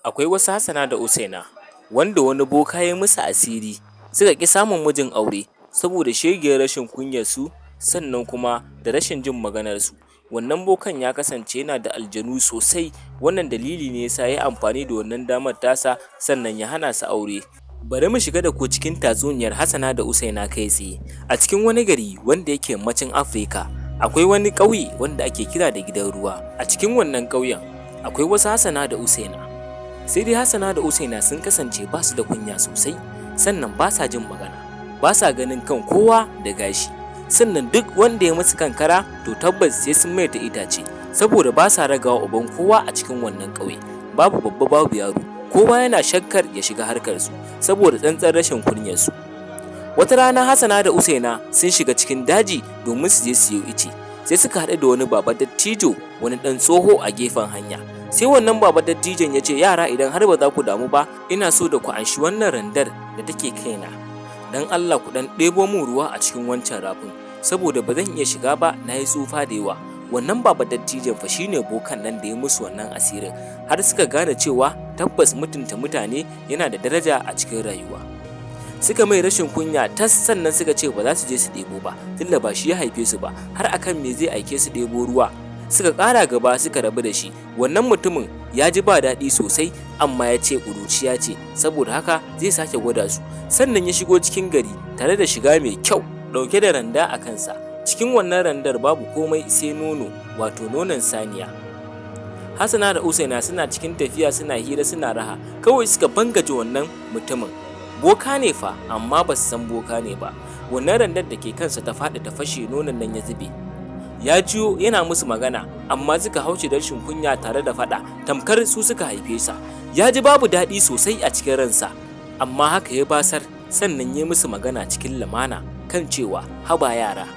Akwai wasu Hassana da Usaina wanda wani boka ya musu asiri suka ƙi samun mijin aure saboda shegiyar rashin kunyarsu sannan kuma da rashin jin maganarsu. Wannan bokan ya kasance yana da aljanu sosai, wannan dalili ne yasa ya yi amfani da wannan damar tasa sannan ya hana su aure. Bari mu shiga da ku cikin tatsuniyar Hassana da Usaina kai tsaye. A cikin wani gari wanda yake yammacin Afirka, akwai wani ƙauye wanda ake kira da gidan ruwa. A cikin wannan ƙauyen akwai wasu Hassana da Usaina. Sai dai Hassana da Usaina sun kasance ba su da kunya sosai, sannan ba sa jin magana, ba sa ganin kan kowa da gashi, sannan duk wanda ya musu kankara to tabbas sai sun mai ta itace, saboda ba sa ragawa uban kowa a cikin wannan ƙauye. Babu babba babu yaro, kowa yana shakkar ya shiga harkarsu saboda tsantsar rashin kunyarsu. Wata rana Hassana da Usaina sun shiga cikin daji domin su je siyo ice, sai suka haɗu da wani baba dattijo, wani ɗan tsoho a gefen hanya. Sai wannan baba dattijon ya ce, yara idan har ba za ku damu ba, ina so da ku anshi wannan randar da take kaina, dan Allah ku ɗan ɗebo min ruwa a cikin wancan rafin, saboda ba zan iya shiga ba, na yi tsufa da yawa. Wannan baba dattijon fa shine bokan nan da ya musu wannan asirin, har suka gane cewa tabbas mutunta mutane yana da daraja a cikin rayuwa. Suka mai rashin kunya tas, sannan suka ce ba za su je su ɗebo ba tunda ba shi ya haife su ba, har akan me zai aike su ɗebo ruwa. Suka ƙara gaba suka rabu da shi. Wannan mutumin ya ji ba daɗi sosai, amma ya ce ƙuruciya ce, saboda haka zai sake gwada su. Sannan ya shigo cikin gari tare da shiga mai kyau, ɗauke da randa a kansa. Cikin wannan randar babu komai sai nono, wato nonon saniya. Hassana da Usaina suna cikin tafiya suna hira suna raha, kawai suka bangaje wannan mutumin. Boka ne fa, amma ba su san boka ne ba. Wannan randar da ke kansa ta faɗi ta fashe, nonon nan ya zube. Ya jiyo yana musu magana, amma suka hauce da rashin kunya tare da faɗa, tamkar su suka haife sa. Ya ji babu daɗi sosai a cikin ransa, amma haka ya basar, sannan ya musu magana cikin lamana kan cewa, haba yara,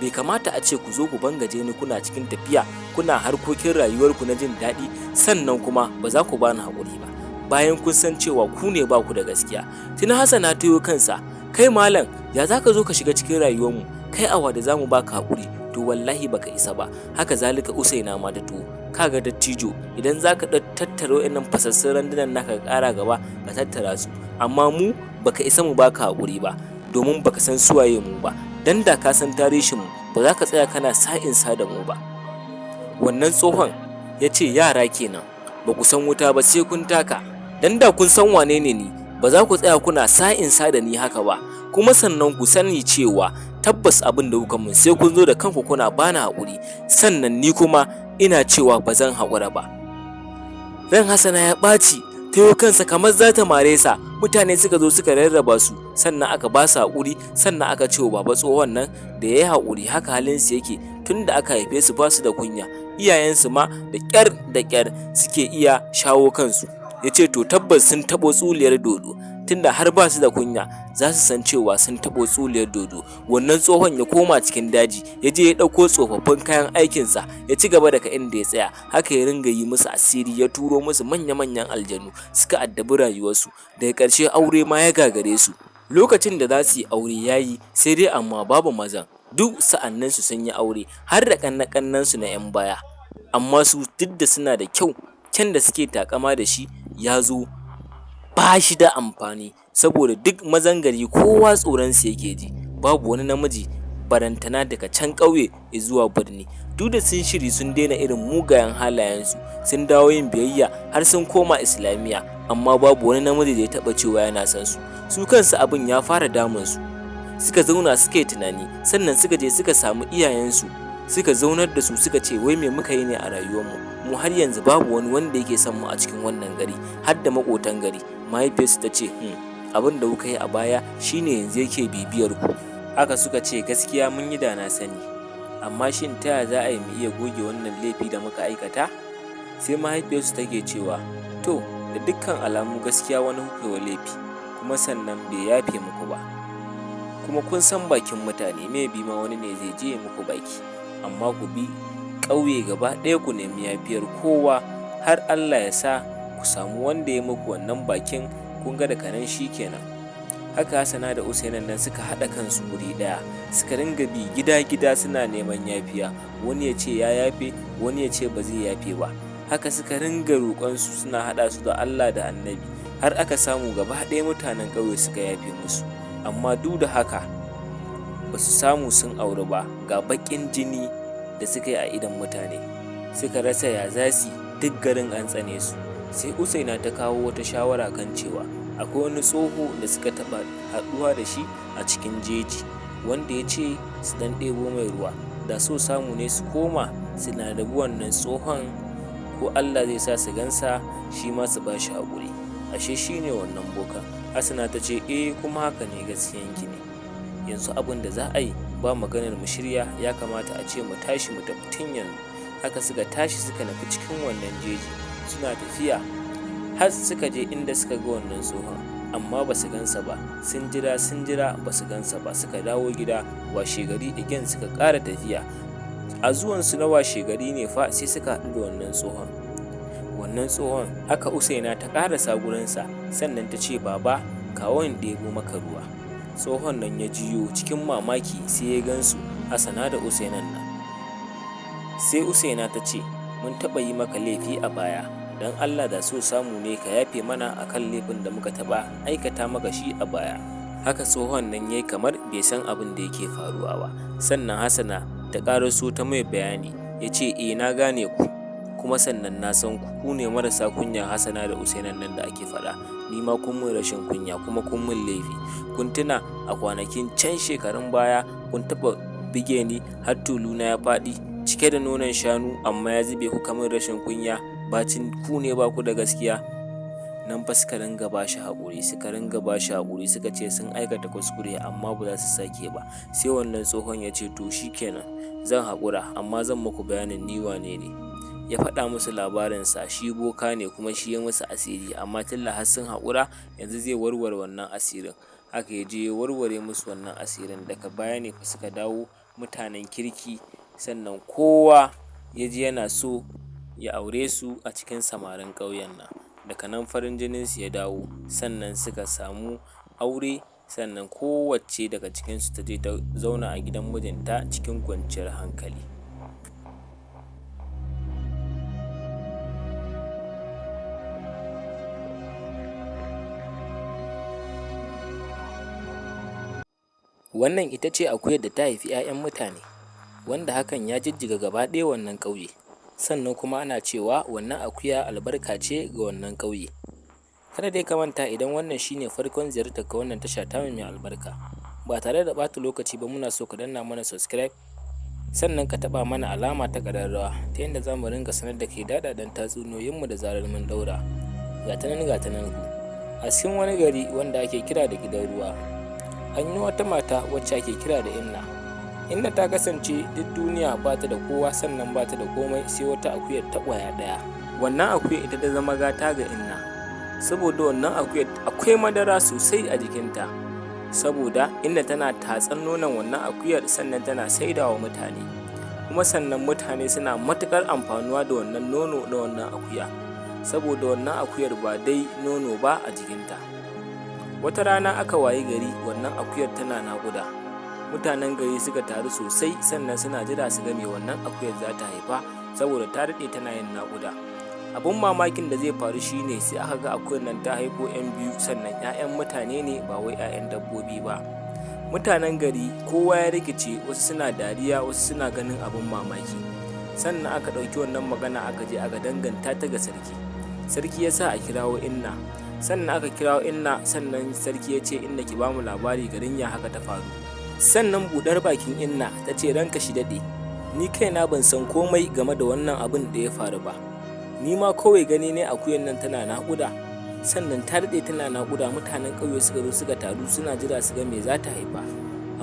bai kamata a ce ku zo ku bangaje ni kuna cikin tafiya, kuna harkokin rayuwarku na jin daɗi, sannan kuma ba za ku bani haƙuri ba, bayan kun san cewa ku ne ba ku da gaskiya. Tuni Hassana ta yo kansa, kai malam, ya za ka zo ka shiga cikin rayuwarmu, kai awa da za mu baka haƙuri, to wallahi baka isa ba. Haka zalika Usaina ma ta to, kaga dattijo, idan za ka tattara wa'annan fasassun randunan naka ka ƙara gaba ka tattara su, amma mu baka isa mu baka haƙuri ba, domin baka san suwaye mu ba, dan da ka san tarihin mu ba za ka tsaya kana sa'insa da mu ba. Wannan tsohon ya ce, yara kenan, ba ku san wuta ba sai kun taka, dan da kun san wane ne ni, ba za ku tsaya kuna sa'insa da ni haka ba. Kuma sannan ku sani cewa tabbas abin da kuka mun sai kun zo da kanku kuna bani haƙuri, sannan ni kuma ina cewa ba zan haƙura ba. Ran Hassana ya ɓaci, ta yo kansa kamar za ta mare sa. Mutane suka zo suka rarraba su, sannan aka ba su haƙuri, sannan aka ce wa baba tsohon nan da ya yi haƙuri, haka halinsu yake tun da aka haife su ba su da kunya, iyayensu ma da ƙyar suke iya shawo kansu. Ya ce to tabbas sun taɓo tsuliyar dodo, tunda har ba su da kunya za su san cewa sun taɓo tsuliyar dodo. Wannan tsohon ya koma cikin daji, ya je ya ɗauko tsofaffin kayan aikinsa, ya ci gaba daga inda ya tsaya. Haka ya ringa yi musu asiri, ya turo musu manya-manyan aljanu suka addabi rayuwarsu. Daga ƙarshe aure ma ya gagare su. Lokacin da za su yi aure ya yi, sai dai amma babu mazan, duk sa'annansu sun yi aure, har da ƙannansu na 'yan baya. Amma su duk da suna da kyau, kyan da suke takama da shi ya zo ba shi da amfani, saboda duk mazan gari kowa tsoronsu yake ji. Babu wani namiji barantana daga can ƙauye zuwa birni. Duk da sun shiri sun daina irin mugayen halayensu, sun dawo yin biyayya har sun koma islamiyya, amma babu wani namiji da ya taɓa cewa yana son su. Su kansu abin ya fara damunsu. Suka zauna suka yi tunani, sannan suka je suka samu iyayensu, suka zaunar da su suka ce, wai me muka yi ne a rayuwarmu? Mu har yanzu babu wani wanda yake son mu a cikin wannan gari, har da maƙotan gari. Mahaifiyarsu ta ce, abin da kuka yi a baya shine yanzu yake bibiyar ku. Haka suka ce, gaskiya mun yi da na sani, amma shin ta yaya za a yi mu iya goge wannan laifi da muka aikata? Sai mahaifiyarsu take cewa, to da dukkan alamu gaskiya wani kuka wa laifi, kuma sannan bai yafe muku ba. Kuma kun san bakin mutane, maybe ma wani ne zai je muku baki, amma ku bi ƙauye gaba ɗaya ku nemi yafiyar kowa, har Allah ya sa ku samu wanda ya muku wannan bakin, kun ga daga nan shi kenan. Haka Hassana da Usaina nan suka haɗa kansu guri ɗaya, suka ringa bi gida-gida suna neman yafiya. Wani ya ce ya yafe, wani ya ce ba zai yafe ba. haka suka ringa roƙonsu suna haɗa su da Allah da annabi, har aka samu gaba ɗaya mutanen ƙauye suka yafe musu. Amma duk da haka ba su samu sun auri ba, ga baƙin jini da suka yi a idon mutane, suka rasa ya za su, duk garin an tsane su. Sai Usaina ta kawo wata shawara kan cewa akwai wani tsoho da suka taɓa haɗuwa da shi a cikin jeji, wanda ya ce su ɗan ɗebo mai ruwa, da so samu ne su koma su ladabi wannan tsohon, ko Allah zai sa su gansa shi ma su ba shi haƙuri. Ashe shi ne wannan bokan. Hassana ta ce kuma haka ne, gaskiyanki ne. Yanzu abin da za a yi, ba maganar mu shirya, ya kamata a ce mu tashi mu tafi tun yanzu. Haka suka tashi suka nufi cikin wannan jeji, suna tafiya har suka je inda suka ga wannan tsohon, amma ba su gansa ba. Sun jira ba su gansa ba, suka dawo gida. Washe gari again suka ƙara tafiya. A zuwansu na washe gari ne fa sai suka haɗu da wannan tsohon. Haka Usaina ta ƙarasa gurinsa, sannan ta ce, baba kawo in ɗebo maka ruwa. Tsohon nan ya jiyo cikin mamaki, sai ya gansu Hassana da Usainan nan. Sai Usaina ta ce, mun taɓa yi maka laifi a baya, don Allah da so samu ne ka yafe mana akan laifin da muka taɓa aikata maka shi a baya. Haka tsohon nan ya yi kamar bai san abin da yake faruwa ba. Sannan Hassana ta ƙaraso ta mai bayani, ya ce na gane ku, kuma sannan na san ku ne marasa kunya Hassana da Usainan nan da ake faɗa. Ni ma kun mun rashin kunya, kuma kun mun laifi. Kun tuna a kwanakin can shekarun baya kun taɓa bige ni har tuluna ya faɗi cike da nonon shanu, amma ya zube ku kamar rashin kunya, bacin ku ne ba ku da gaskiya. Nan fa suka ringa ba shi haƙuri, suka ce sun aikata kuskure amma ba za su sake ba. Sai wannan tsohon ya ce to shikenan, zan haƙura, amma zan muku bayanin ni wane ne. Ya faɗa musu labarinsa, shi boka ne kuma shi ya musu asiri, amma tilla har sun haƙura, yanzu zai warware wannan asirin. Haka ya je ya warware musu wannan asirin. Daga baya ne fa suka dawo mutanen kirki, sannan kowa ya ji yana so ya aure su a cikin samarin ƙauyen nan. Daga nan farin jininsu ya dawo, sannan suka samu aure, sannan kowacce daga cikinsu ta je ta zauna a gidan mijinta cikin kwanciyar hankali. Wannan ita ce akuyar da ta haifi 'ya'yan mutane, wanda hakan ya jijjiga gaba ɗaya wannan ƙauye. Sannan kuma ana cewa wannan akuya albarka ce ga wannan ƙauye. Kada dai ka manta, idan wannan shine farkon ziyartar ka wannan tasha ta mai albarka, ba tare da ɓata lokaci ba, muna so ka danna mana subscribe, sannan ka taɓa mana alama ta ƙararrawa, ta yadda za mu ringa sanar da kai daɗaɗɗen tatsuniyoyinmu da zarar mun ɗaura. Ga ta nan ku. A cikin wani gari wanda ake kira da gidan ruwa, an yi wata mata wacce ake kira da Inna ta kasance duk duniya ba ta da kowa, sannan ba ta da komai sai wata akuyar ta ƙwaya ɗaya. Wannan akuyar ita ta zama gata ga Inna, saboda wannan akuyar akwai madara sosai a jikinta, saboda Inna tana tatsan nonon wannan akuyar, sannan tana saidawa mutane, kuma sannan mutane suna matuƙar amfanuwa da wannan nono na wannan akuya, saboda wannan akuyar ba dai nono ba a jikinta. Wata rana aka wayi gari wannan akuyar tana naƙuda. Mutanen gari suka taru sosai, sannan suna jira su ga me wannan akuyar za ta haifa, saboda ta daɗe tana yin naƙuda. Abun mamakin da zai faru shine sai aka ga akuyar nan ta haifo 'yan biyu, sannan 'ya'yan mutane ne ba wai 'ya'yan dabbobi ba. Mutanen gari kowa ya rikice, wasu suna dariya, wasu suna ganin abun mamaki. Sannan aka ɗauki wannan magana aka je aka danganta ta ga sarki. Sarki ya sa a kirawo Inna. Sannan aka kirawo Inna, sannan sarki ya ce, Inna ki bamu labari, garin ya haka ta faru. Sannan buɗar bakin Inna ta ce, ranka shi daɗe, ni kaina ban san komai game da wannan abin da ya faru ba. Ni ma kawai gani ne akuyar nan tana naƙuda, sannan ta daɗe tana naƙuda. Mutanen ƙauye suka zo suka taru suna jira su ga me za ta haifa.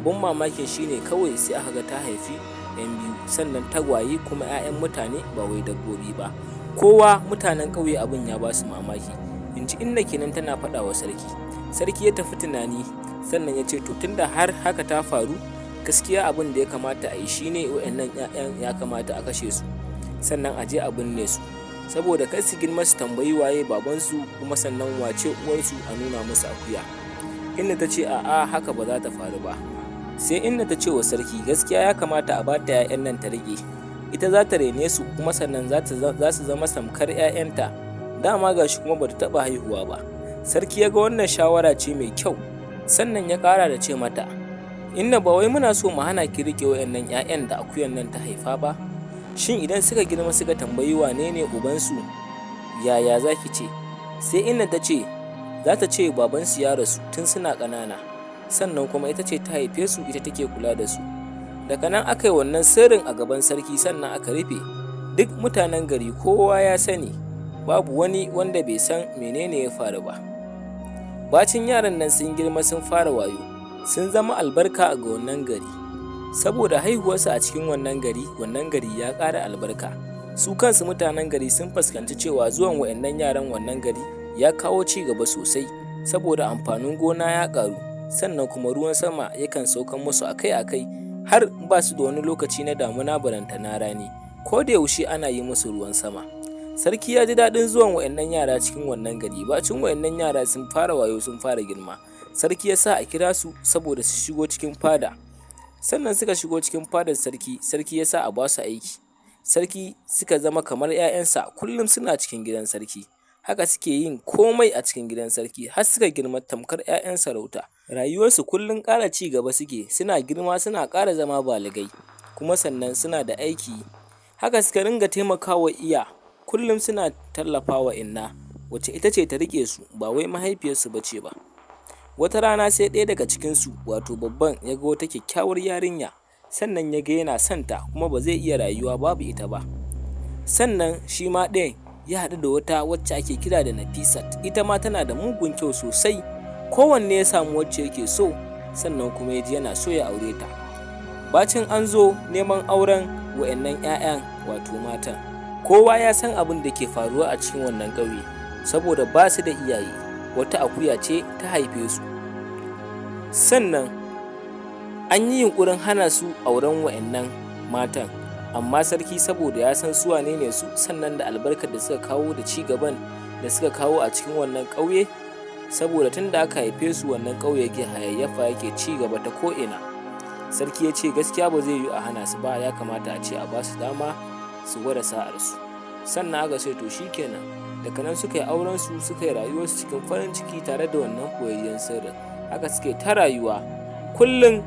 Abun mamakin shine kawai sai aka ga ta haifi 'yan biyu, sannan tagwaye kuma 'ya'yan mutane ba wai dabbobi ba. Kowa mutanen ƙauye abin ya ba su mamaki. In ji Inna kenan tana faɗa wa sarki. Sarki ya tafi tunani, sannan ya ce to tunda har haka ta faru, gaskiya abin da ya kamata a yi shine wa'annan 'ya'yan ya kamata a kashe su, sannan a je a binne su, saboda kar su girma su tambayi waye babansu, kuma sannan wace uwarsu, a nuna musu akuya. Inna ta ce a'a, haka ba za ta faru ba. Sai Inna ta ce wa sarki gaskiya ya kamata a bata 'ya'yan nan ta rage, ita za ta rene su, kuma sannan za su zama samkar 'ya'yanta. Dama gashi kuma bata taɓa haihuwa ba. Sarki ya ga wannan shawara ce mai kyau, sannan ya ƙara da ce mata, inna ba wai muna so mu hana ki riƙe wayannan 'ya'yan da akuyan nan ta haifa ba. Shin idan suka girma suka tambayi wane ne ubansu, yaya za ki ce? Sai inna ta ce za ta ce babansu ya rasu tun suna ƙanana, sannan kuma ita ce ta haife su, ita take kula da su. Daga nan aka yi wannan sirrin a gaban sarki, sannan aka rufe. Duk mutanen gari kowa ya sani, babu wani wanda bai san menene ya faru ba. Bacin yaran nan sun girma sun fara wayo, sun zama albarka ga wannan gari. Saboda haihuwarsu a cikin wannan gari ya ƙara albarka. Su kansu mutanen gari sun fuskanci cewa zuwan wayannan yaran wannan gari ya kawo ci gaba sosai, saboda amfanin gona ya ƙaru, sannan kuma ruwan sama yakan saukan musu akai-akai, har ba su da wani lokaci na damuna barantana rani, ko da yaushe ana yi musu ruwan sama. Sarki ya ji daɗin zuwan wayannan yara cikin wannan gari. Bacin wayannan yara sun fara wayo, sun fara girma, sarki ya sa a kira su saboda su shigo cikin fada. Sannan suka shigo cikin fadar sarki, sarki ya sa a ba su aiki. Sarki suka zama kamar 'ya'yansa, kullum suna cikin gidan sarki. Haka suke yin komai a cikin gidan sarki har suka girma tamkar 'ya'yan sarauta. Rayuwarsu kullum ƙara ci gaba suke, suna girma suna ƙara zama baligai, kuma sannan suna da aiki. Haka suka ringa taimakawa iya, kullum suna tallafawa inna, wacce ita ce ta riƙe su, ba wai mahaifiyarsu ba ce ba. Wata rana sai ɗaya daga cikinsu, wato babban, ya ga wata kyakkyawar yarinya, sannan ya ga yana santa kuma ba zai iya rayuwa babu ita ba. Sannan shi ma ɗayan ya haɗu da wata wacce ake kira da Nafisat, ita ma tana da mugun kyau sosai. Kowanne ya samu wacce yake so, sannan kuma ya ji yana so ya aure ta. Bacin an zo neman auren wa'annan 'ya'yan, wato matan, kowa ya san abin da ke faruwa a cikin wannan ƙauye, saboda ba su da iyaye. Wata akuya ce ta haife su. Sannan an yi yunƙurin hana su auren wa'annan matan, amma sarki saboda ya san su wane ne su, sannan da albarkar da suka kawo da ci gaban da suka kawo a cikin wannan ƙauye, saboda tun da aka haife su wannan ƙauye yake hayayyafa, yake ci gaba ta ko'ina. Sarki ya ce gaskiya ba zai yi a hana su ba, ya kamata a ce a ba su dama su gwada sa'arsu. Sannan aka ce to shikenan. Daga nan suka yi auren su, suka yi rayuwarsu cikin farin ciki tare da wannan koyayyen sirrin. Haka suke ta rayuwa, kullum